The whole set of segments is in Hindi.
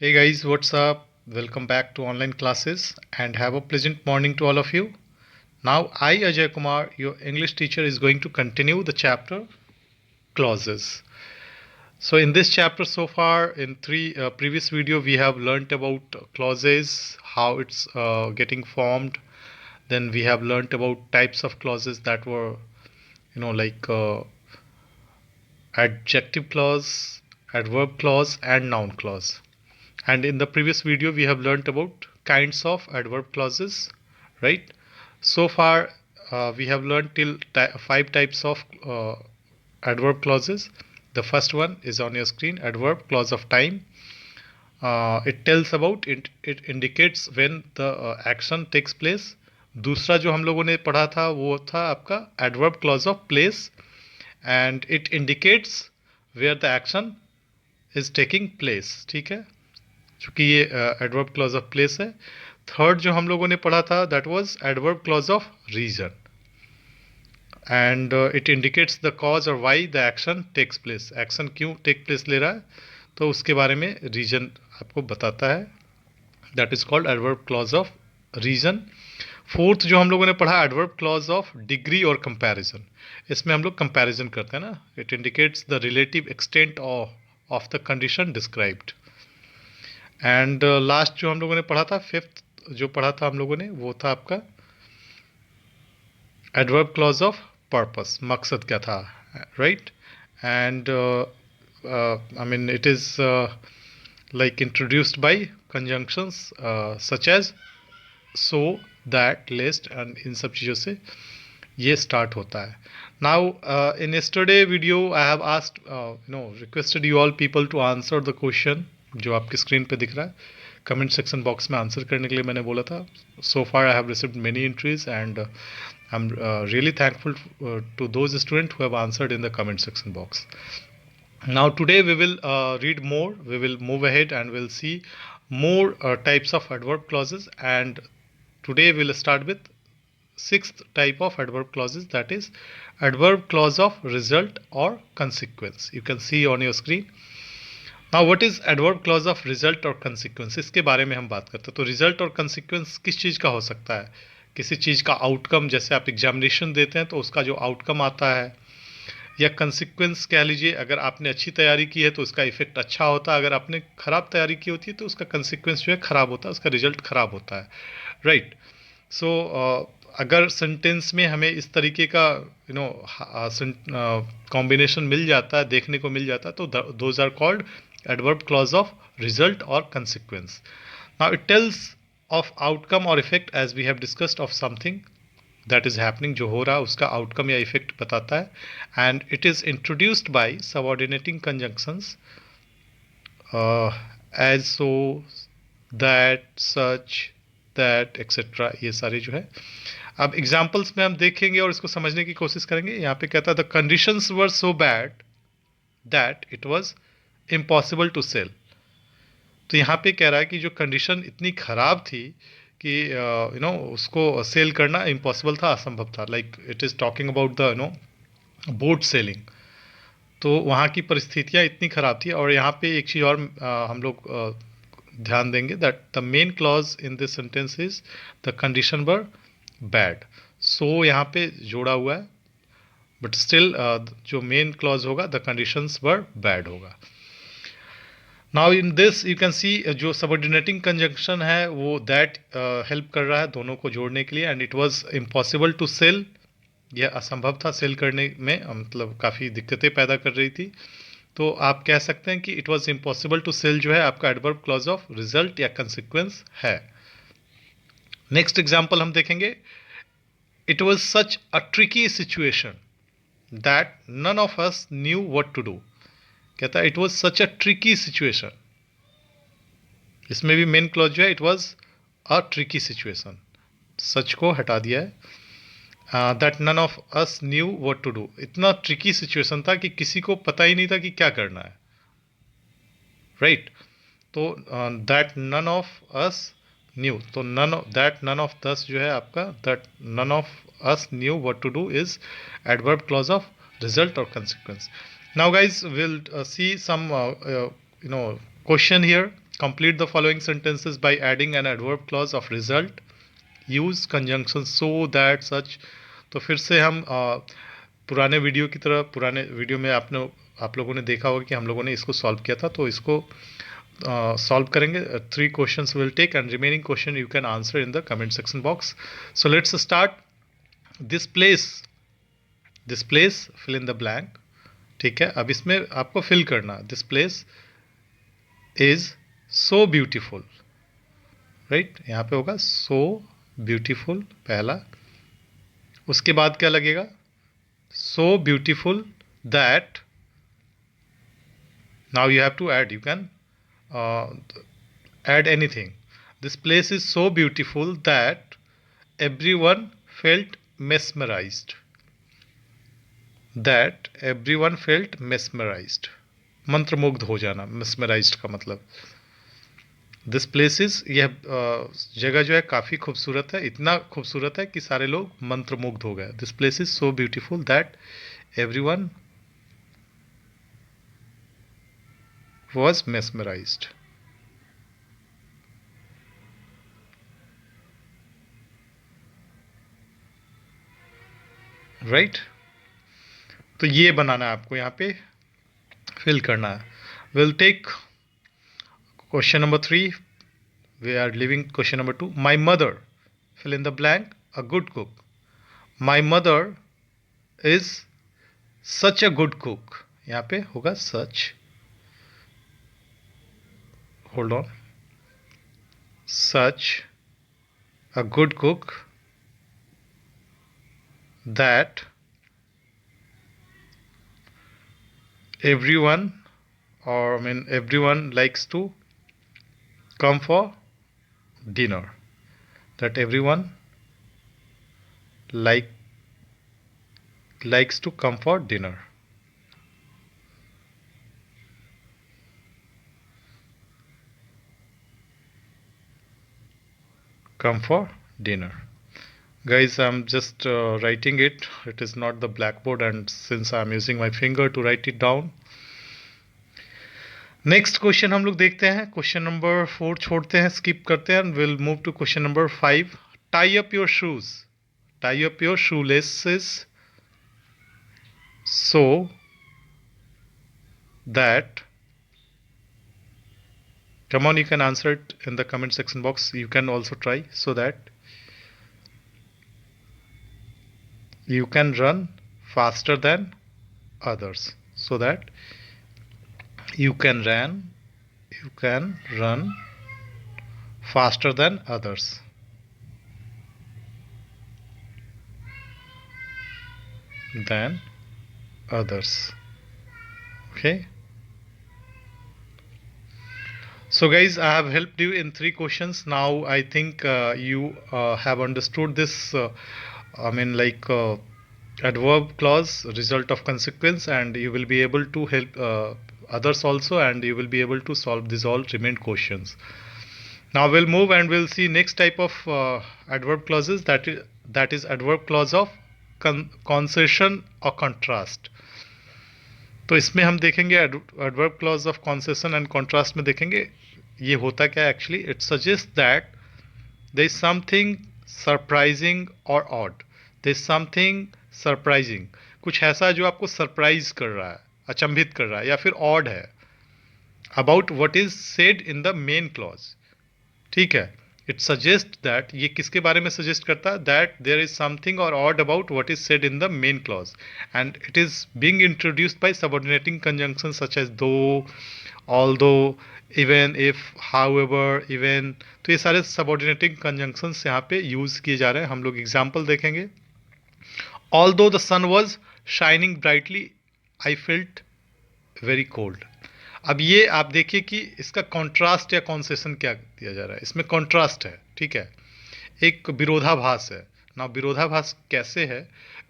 Hey guys, what's up? Welcome back to online classes and have a pleasant morning to all of you. Now, I, Ajay Kumar, your English teacher, is going to continue the chapter clauses. So, in this chapter, so far, in three previous video, we have learnt about clauses, how it's getting formed. Then we have learnt about types of clauses that were, like adjective clause, adverb clause, and noun clause. And in the previous video we have learnt about kinds of adverb clauses, right? So far we have learned till five types of adverb clauses. The first one is on your screen, adverb clause of time. It tells about it indicates when the action takes place. दूसरा जो हम लोगों ने पढ़ा था वो था आपका adverb clause of place, and it indicates where the action is taking place. ठीक है, चूंकि ये एडवर्ब क्लॉज ऑफ प्लेस है. थर्ड जो हम लोगों ने पढ़ा था that was adverb clause of reason, and it indicates the cause और why the action takes place. Action क्यों टेक प्लेस ले रहा है तो उसके बारे में रीजन आपको बताता है. That is called adverb clause of reason. Fourth जो हम लोगों ने पढ़ा एडवर्ब क्लॉज ऑफ डिग्री और कंपैरिजन. इसमें हम लोग कंपैरिजन करते हैं ना. It indicates the relative extent of the condition described. And last जो हम लोगों ने पढ़ा था, फिफ्थ जो पढ़ा था हम लोगों ने, वो था आपका एडवर्ब क्लॉज ऑफ पर्पस. मकसद क्या था, right? And I mean it is like introduced by conjunctions such as, so, that, lest, and इन सब चीज़ों से ये स्टार्ट होता है. Now in yesterday video I have asked requested you all people to answer the question जो आपकी स्क्रीन पे दिख रहा है. कमेंट सेक्शन बॉक्स में आंसर करने के लिए मैंने बोला था. So far I have received many entries and I am really thankful to those student who have answered in the comment section box. Now today we will read more, we will move ahead and we'll see more types of adverb clauses, and today we'll start with sixth type of adverb clauses, that is adverb clause of result or consequence. You can see on your screen. Now what is adverb clause of result or consequence? इसके बारे में हम बात करते हैं. तो result और consequence किस चीज़ का हो सकता है? किसी चीज़ का आउटकम, जैसे आप एग्जामिनेशन देते हैं तो उसका जो आउटकम आता है, या कंसिक्वेंस कह लीजिए. अगर आपने अच्छी तैयारी की है तो उसका इफेक्ट अच्छा होता है, अगर आपने खराब तैयारी की होती है तो उसका कंसिक्वेंस जो है खराब होता है, उसका रिजल्ट खराब होता है, राइट? सो अगर सेंटेंस में हमें इस तरीके का कॉम्बिनेशन मिल जाता है, देखने को मिल जाता है, तो those are called adverb clause of result और consequence. Now it tells of outcome और effect as we have discussed of something that is happening. जो हो रहा है उसका आउटकम या इफेक्ट बताता है. And it is introduced by subordinating conjunctions as, so, that, such, that, etcetera. ये सारे जो है, अब एग्जाम्पल्स में हम देखेंगे और इसको समझने की कोशिश करेंगे. यहाँ पे कहता है the conditions were so bad that it was impossible to sell. तो यहाँ पे कह रहा है कि जो कंडीशन इतनी खराब थी कि उसको सेल करना इम्पॉसिबल था, असंभव था. Like it is talking about the boat selling. तो वहाँ की परिस्थितियाँ इतनी ख़राब थी. और यहाँ पे एक चीज़ और हम लोग ध्यान देंगे, that the main clause in this sentence is the condition were bad. So यहाँ पे जोड़ा हुआ है, बट स्टिल जो मेन क्लॉज होगा द कंडीशंस वर बैड होगा. Now in this you can see जो सबऑर्डिनेटिंग कंजंक्शन है वो दैट हेल्प कर रहा है दोनों को जोड़ने के लिए. And it was impossible to sell, यह असंभव था सेल करने में, मतलब काफ़ी दिक्कतें पैदा कर रही थी. तो आप कह सकते हैं कि it was impossible to sell जो है आपका एडवर्ब क्लॉज ऑफ रिजल्ट या कंसिक्वेंस है. नेक्स्ट एग्जाम्पल हम देखेंगे. It was such a tricky situation that none of us knew what to do. कहता है it was such a tricky situation. इसमें भी मेन क्लॉज जो है it was a tricky situation, such को हटा दिया है. That none of us knew what to do. इतना ट्रिकी सिचुएशन था कि किसी को पता ही नहीं था कि क्या करना है, राइट? तो that none of us knew, तो नन ऑफ दस जो है आपका, that none of us knew what to do is adverb clause of result और consequence. Now guys, we'll see some question here. Complete the following sentences by adding an adverb clause of result, use conjunction so that such. तो फिर से हम पुराने वीडियो की तरह, पुराने वीडियो में आप लोगों ने देखा होगा कि हम लोगों ने इसको सॉल्व किया था, तो इसको सॉल्व करेंगे। 3 questions will take and remaining question you can answer in the comment section box. So let's start. This place fill in the blank. ठीक है, अब इसमें आपको फिल करना, this place is so beautiful, right. यहाँ पे होगा सो ब्यूटीफुल पहला, उसके बाद क्या लगेगा, so beautiful that, now you have to add, you can uh, add anything. This place is so beautiful that everyone felt mesmerized, that everyone felt mesmerized, मंत्रमुग्ध हो जाना, mesmerized का मतलब। दिस प्लेस इज, यह जगह जो है काफ़ी खूबसूरत है, इतना खूबसूरत है कि सारे लोग मंत्रमुग्ध हो गए। This place is so beautiful that everyone was mesmerized, right. तो ये बनाना है आपको, यहाँ पे फिल करना है। Will take question number 3, we are leaving question number 2। My mother fill in the blank a good cook, my mother is such a good cook, यहाँ पे होगा such, hold on, such a good cook that everyone, or I mean everyone likes to come for dinner, that everyone likes to come for dinner, come for dinner. Guys, I'm just writing it, it is not the blackboard, and since I'm using my finger to write it down. Next question हम लोग देखते हैं, क्वेश्चन नंबर 4 छोड़ते हैं, स्किप करते हैं, will move to question number 5। Tie up your shoes, tie up your shoe laces so that, come on, you can answer it in the comment section box, you can also try, so that you can run faster than others, so that you can run faster than others, okay. So guys, I have helped you in 3 questions. Now I think you have understood this, I mean like adverb clause, result of consequence, and you will be able to help others also, and you will be able to solve these all remained questions. Now we'll move and we'll see next type of adverb clauses, that is adverb clause of concession or contrast. तो इसमें हम देखेंगे adverb clause of concession and contrast में देखेंगे ये होता क्या है actually. It suggest that there is something surprising और odd, there is something surprising, कुछ ऐसा जो आपको सरप्राइज कर रहा है, अचंभित कर रहा है, या फिर ऑड है, about what is said in the main clause. ठीक है, इट सजेस्ट दैट, ये किसके बारे में सजेस्ट करता है, दैट देयर इज समथिंग और odd about what is said in the main clause, and it is being introduced by subordinating conjunction such as though, although, even, if, however, even. तो ये सारे सबऑर्डिनेटिंग कंजंक्शंस यहाँ पे यूज किए जा रहे हैं। हम लोग एग्जाम्पल देखेंगे। Although the sun was shining brightly I felt very cold. अब ये आप देखिए कि इसका कॉन्ट्रास्ट या कॉन्सेशन क्या दिया जा रहा है, इसमें कॉन्ट्रास्ट है, ठीक है, एक विरोधाभास है ना। विरोधाभास कैसे है,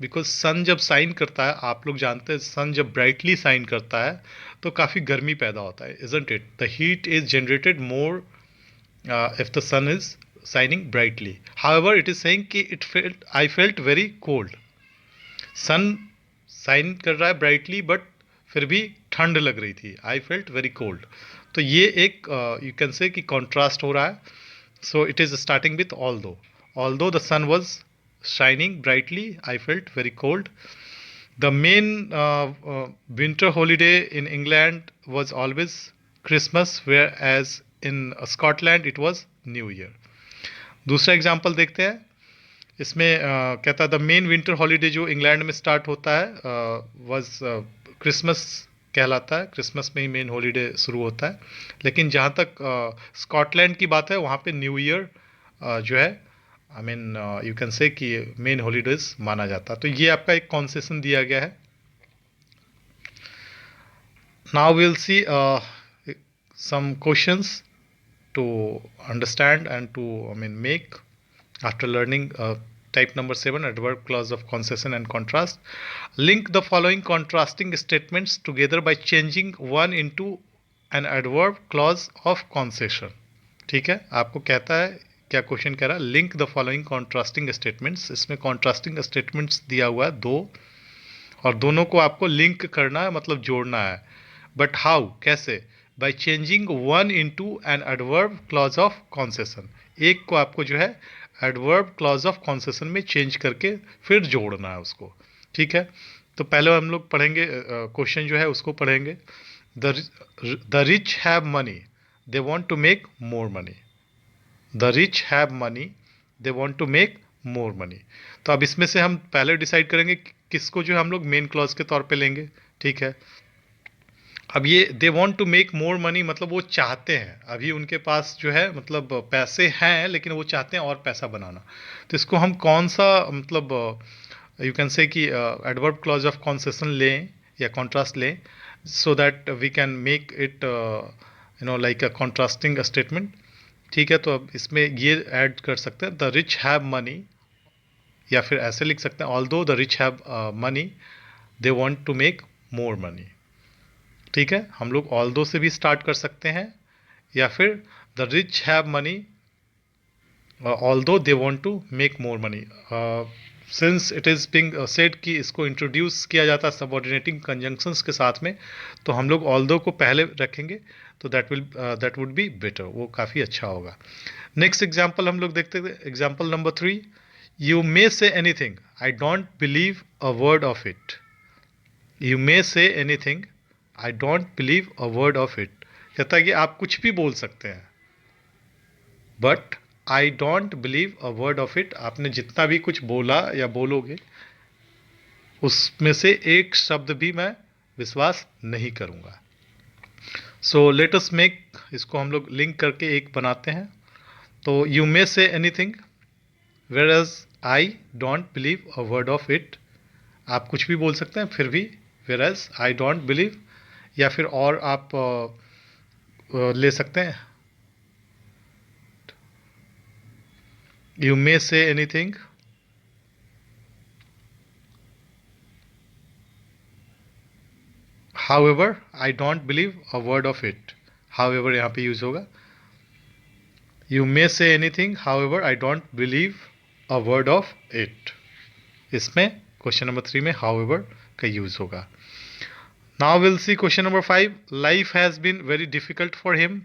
बिकॉज सन जब साइन करता है, आप लोग जानते हैं सन जब ब्राइटली साइन करता है तो काफ़ी गर्मी पैदा होता है, isn't it, the heat is generated more if the sun is shining brightly. However it is saying कि I felt very cold, sun shine कर रहा है ब्राइटली बट फिर भी ठंड लग रही थी, आई फेल्ट वेरी कोल्ड। तो ये एक यू कैन से कि कॉन्ट्रास्ट हो रहा है. So it is starting with although the sun was shining brightly I felt very cold. The main winter holiday in England was always Christmas, whereas in Scotland it was New Year. दूसरा एग्जाम्पल देखते हैं. इसमें कहता है द मेन विंटर हॉलीडे जो इंग्लैंड में स्टार्ट होता है वाज क्रिसमस कहलाता है. क्रिसमस में ही मेन हॉलीडे शुरू होता है. लेकिन जहाँ तक स्कॉटलैंड की बात है वहाँ पे न्यू ईयर जो है I mean you can say कि मेन हॉलीडेज माना जाता है. तो ये आपका एक कॉन्सेशन दिया गया है. Now will see some questions to understand and to make after learning type number 7 adverb clause of concession and contrast. Link the following contrasting statements together by changing one into an adverb clause of concession. ठीक है, आपको कहता है क्या क्वेश्चन कह रहा है, link the following contrasting statements. इसमें कॉन्ट्रास्टिंग स्टेटमेंट्स दिया हुआ है 2 और दोनों को आपको लिंक करना है, मतलब जोड़ना है. बट हाउ, कैसे? By changing one into an adverb clause of concession. एक को आपको जो है एडवर्ब क्लॉज ऑफ कॉन्सेशन में चेंज करके फिर जोड़ना है उसको. ठीक है, तो पहले हम लोग पढ़ेंगे क्वेश्चन जो है उसको पढ़ेंगे. The rich have money, they want to make more money. The rich have money, they want to make more money. तो अब इसमें से हम पहले डिसाइड करेंगे किसको जो है हम लोग मेन क्लॉज के तौर पे लेंगे. ठीक है, अब ये they want to make more money मतलब वो चाहते हैं, अभी उनके पास जो है मतलब पैसे हैं लेकिन वो चाहते हैं और पैसा बनाना. तो इसको हम कौन सा मतलब यू कैन से कि एडवर्ब क्लॉज ऑफ कॉन्सेशन लें या कॉन्ट्रास्ट लें, so that we can make it like a contrasting statement. ठीक है, तो अब इसमें ये ऐड कर सकते हैं द रिच हैव मनी, या फिर ऐसे लिख सकते हैं although the rich have money they want to make more money. ठीक है, हम लोग ऑल्दो से भी स्टार्ट कर सकते हैं या फिर the rich have money although they want to make more money. Since it is being said कि इसको इंट्रोड्यूस किया जाता है सबऑर्डिनेटिंग कंजंक्शंस के साथ में, तो हम लोग ऑल्दो को पहले रखेंगे तो दैट वुड बी बेटर, वो काफ़ी अच्छा होगा. नेक्स्ट एग्जाम्पल हम लोग देखते हैं. Example number 3, you may say anything I don't believe a word of it. You may say anything I don't believe a word of it. कहता है कि आप कुछ भी बोल सकते हैं but I don't believe a word of it. आपने जितना भी कुछ बोला या बोलोगे उसमें से एक शब्द भी मैं विश्वास नहीं करूंगा. सो लेट अस मेक, इसको हम लोग लिंक करके एक बनाते हैं. तो you may say anything whereas I don't believe a word of it. आप कुछ भी बोल सकते हैं फिर भी whereas I don't believe, या फिर और आप ले सकते हैं you may say anything however I don't believe a word of it. However यहाँ पे यूज होगा. You may say anything however I don't believe a word of it. इसमें क्वेश्चन नंबर 3 में हाउएवर का यूज होगा. Now we'll see question number 5. Life has been very difficult for him.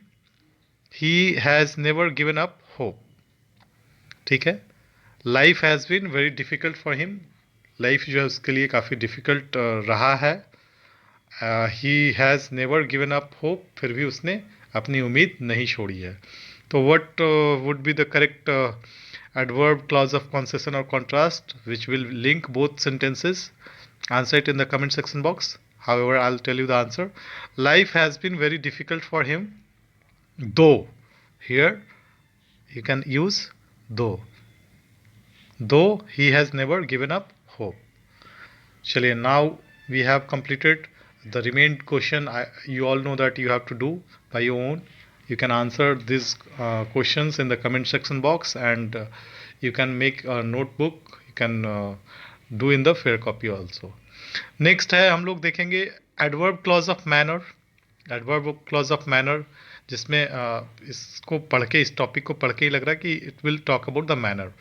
He has never given up hope. ठीक है, Life has been very difficult for him. Life जो है उसके लिए काफ़ी difficult रहा है. He has never given up hope. फिर भी उसने अपनी उम्मीद नहीं छोड़ी है. तो what would be the correct adverb clause of concession or contrast which will link both sentences? Answer it in the comment section box. However, I'll tell you the answer. Life has been very difficult for him, though. Here you can use though. Though he has never given up hope. Chaliye, now we have completed the remaining question. You all know that you have to do by your own. You can answer these questions in the comment section box, and you can make a notebook. You can do in the fair copy also. Next है हम लोग देखेंगे adverb clause of manner. Adverb clause of manner जिसमें इसको पढ़ के, इस टॉपिक को पढ़ के ही लग रहा है कि it will talk about the manner,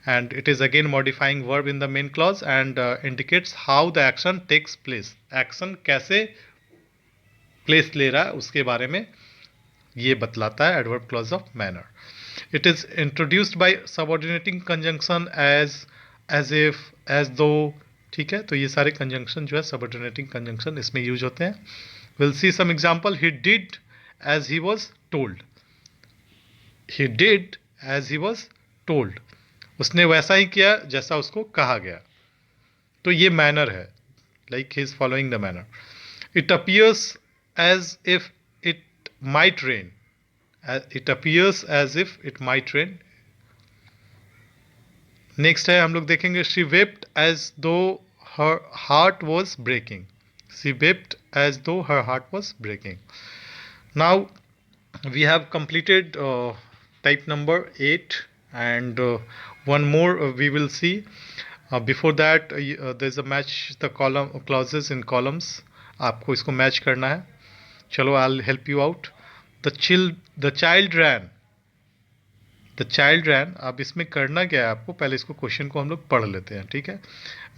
and it is again modifying verb in the main clause and indicates how the action takes place. Action कैसे प्लेस ले रहा है उसके बारे में ये बतलाता है adverb clause of manner. It is introduced by subordinating conjunction as if, as though. ठीक है, तो ये सारे कंजंक्शन जो है सबऑर्डिनेटिंग कंजंक्शन इसमें यूज होते हैं। Will see some example. He did as he was told. He did as he was told, उसने वैसा ही किया जैसा उसको कहा गया। तो ये मैनर है, like he is following the manner. It appears as if it might rain. It appears as if it might rain. Next है, हम लोग देखेंगे, she wept as though her heart was breaking. She wept as though her heart was breaking. Now we have completed type number 8, and one more we will see. Before that, there's a match the column clauses in columns. आपको इसको मैच करना है। चलो, I'll help you out. The child ran. The child ran. अब इसमें करना क्या है आपको, पहले इसको क्वेश्चन को हम लोग पढ़ लेते हैं, ठीक है।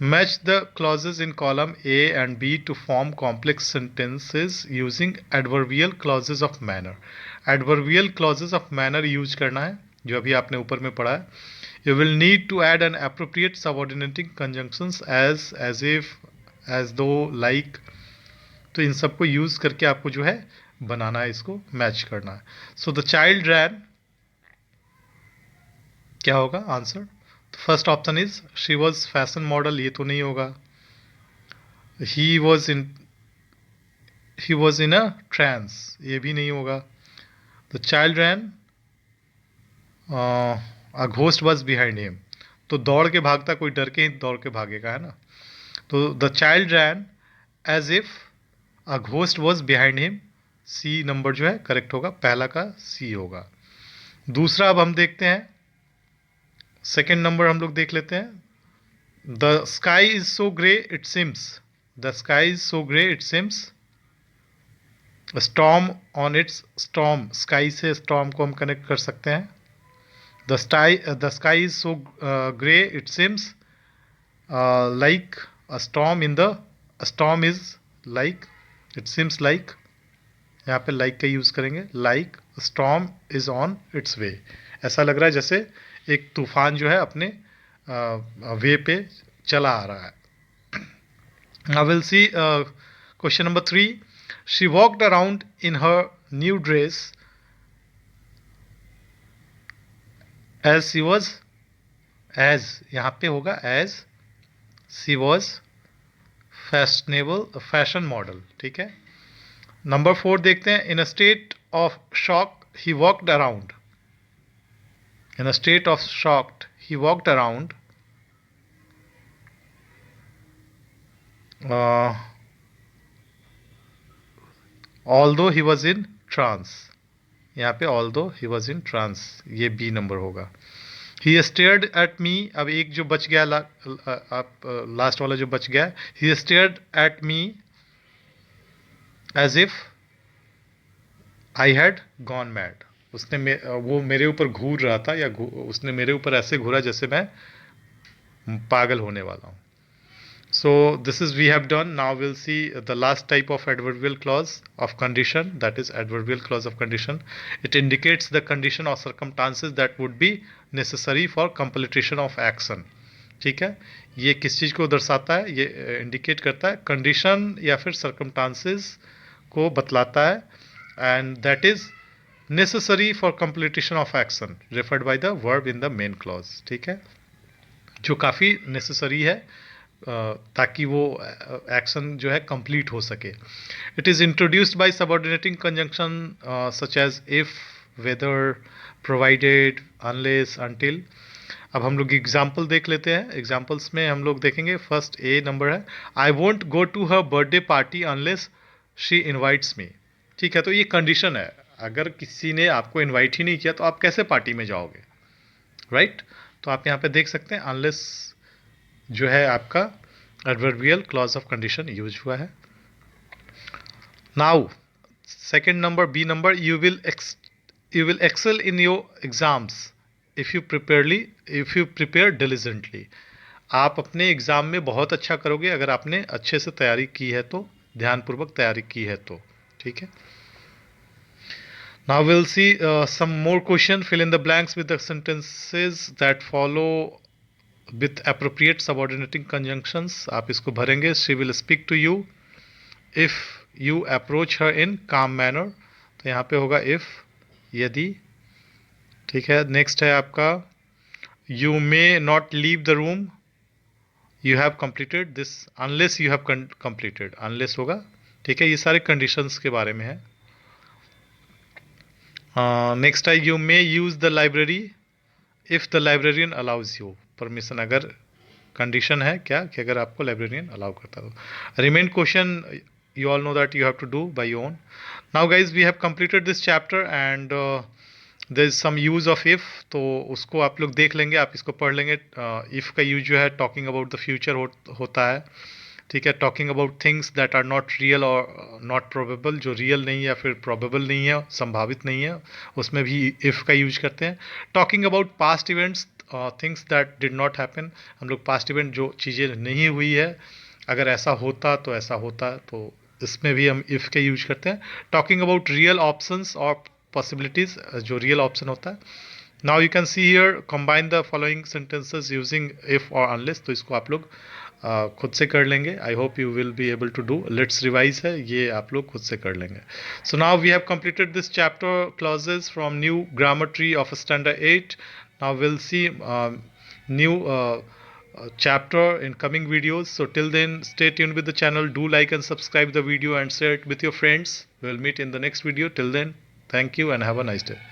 Match the clauses in column A and B to form complex sentences using adverbial clauses of manner. Adverbial clauses of manner use करना है, जो अभी आपने ऊपर में पढ़ा है। You will need to add an appropriate subordinating conjunctions as if, as though, like. तो इन सबको यूज करके आपको जो है बनाना है, इसको मैच करना है। सो द चाइल्ड रैन, क्या होगा answer? First option is she was fashion model, ये तो नहीं होगा। He was in a trans, ये भी नहीं होगा। The child ran, a ghost was behind him, तो दौड़ के भागता, कोई डर के ही दौड़ के भागेगा, है ना। तो the child ran as if a ghost was behind him, C number जो है करेक्ट होगा, पहला का सी होगा। दूसरा अब हम देखते हैं, सेकेंड नंबर हम लोग देख लेते हैं। The sky is so grey it seems. The sky is so grey it seems. Storm on its, storm, sky से स्टॉर्म को हम कनेक्ट कर सकते हैं। The sky is so grey it seems like a storm in the, storm is like, it seems like, यहाँ पे लाइक का यूज करेंगे, like storm is on its way, ऐसा लग रहा है जैसे एक तूफान जो है अपने वे पे चला आ रहा है। I will see question number 3। She walked around in her new dress as she was, as यहाँ पे होगा as she was fashionable, fashion model, ठीक है। नंबर 4 देखते हैं। In a state of shock he walked around. In a state of shock, he walked around. Although he was in trance. यहाँ पे although he was in trance, ये B नंबर होगा। He stared at me, अब एक जो बच गया, लास्ट वाला जो बच गया, he stared at me as if I had gone mad. उसने वो मेरे ऊपर घूर रहा था, या उसने मेरे ऊपर ऐसे घूरा जैसे मैं पागल होने वाला हूँ। So this is we have done. Now we'll see the last type of adverbial clause of condition, that is adverbial clause of condition. It indicates the condition or circumstances that would be necessary for completion of action. ठीक है, ये किस चीज़ को दर्शाता है, ये इंडिकेट करता है, कंडीशन या फिर सर्कमस्टांसेस को बतलाता है, and that is necessary for completion of action referred by the verb in the main clause. ठीक है, जो काफ़ी नेसेसरी है ताकि वो एक्शन जो है कंप्लीट हो सके। It is introduced by subordinating conjunction such as if, whether, provided, unless, until. अब हम लोग एग्जाम्पल देख लेते हैं। एग्जाम्पल्स में हम लोग देखेंगे, फर्स्ट ए नंबर है, I won't go to her birthday party unless she invites me. ठीक है, तो ये कंडीशन है, अगर किसी ने आपको इन्वाइट ही नहीं किया तो आप कैसे पार्टी में जाओगे, राइट? तो आप यहाँ पे देख सकते हैं अनलेस जो है आपका adverbial clause of condition use हुआ है। Now second number, B number, you will excel in your exams if you prepare diligently. आप अपने एग्ज़ाम में बहुत अच्छा करोगे अगर आपने अच्छे से तैयारी की है तो, ध्यानपूर्वक तैयारी की है तो। ठीक है, Now we'll see some more question. Fill in the blanks with the sentences that follow with appropriate subordinating conjunctions. आप इसको भरेंगे. She will speak to you if you approach her in calm manner. तो यहाँ पे होगा if, यदि. ठीक है. नेक्स्ट है आपका you may not leave the room. You have completed this unless you have completed. Unless होगा. ठीक है. ये सारे conditions के बारे में है. नेक्स्ट है you may use the library if the librarian allows you. Permission अगर कंडीशन है क्या कि अगर आपको लाइब्रेरियन अलाउ करता है. Remain question you all know that you have to do by your own. Now guys we have completed this chapter and there is some use of if. तो उसको आप लोग देख लेंगे, आप इसको पढ़ लेंगे. if का यूज जो है टॉकिंग अबाउट द फ्यूचर होता है. ठीक है. Talking about things that are not real और नॉट प्रोबेबल, जो रियल नहीं है या फिर प्रोबेबल नहीं है, संभावित नहीं है, उसमें भी इफ़ का यूज करते हैं. Talking about past events, things that did not happen. हम लोग पास्ट इवेंट जो चीज़ें नहीं हुई है, अगर ऐसा होता तो ऐसा होता, तो इसमें भी हम इफ़ के यूज करते हैं. टॉकिंग अबाउट रियल ऑप्शंस और पॉसिबिलिटीज़, जो रियल ऑप्शन होता है. Now you can see here combine the following sentences using if और अनलेस. तो इसको आप लोग खुद से कर लेंगे. I hope you will be able to do. Let's revise है, ये आप लोग खुद से कर लेंगे. So now we have completed this chapter clauses from New Grammar Tree of standard 8. Now will see new chapter in coming videos. So till then stay tuned with the channel, do like and subscribe the video and share it with your friends. We'll meet in the next video. Till then, thank you and have a nice day.